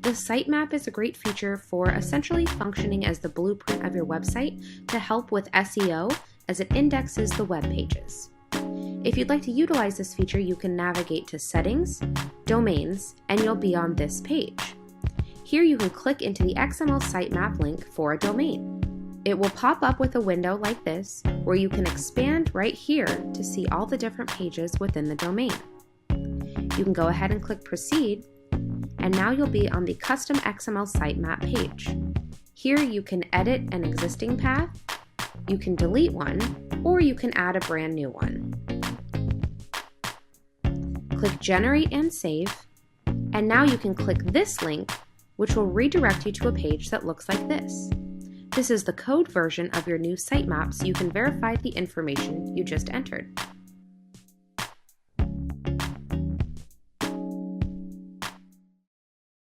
The sitemap is a great feature for essentially functioning as the blueprint of your website to help with SEO as it indexes the web pages. If you'd like to utilize this feature, you can navigate to Settings, Domains, and you'll be on this page. Here you can click into the XML Sitemap link for a domain. It will pop up with a window like this, where you can expand right here to see all the different pages within the domain. You can go ahead and click Proceed, and now you'll be on the Custom XML Sitemap page. Here you can edit an existing path, you can delete one, or you can add a brand new one. Click Generate and Save, and now you can click this link, which will redirect you to a page that looks like this. This is the code version of your new sitemap, so you can verify the information you just entered.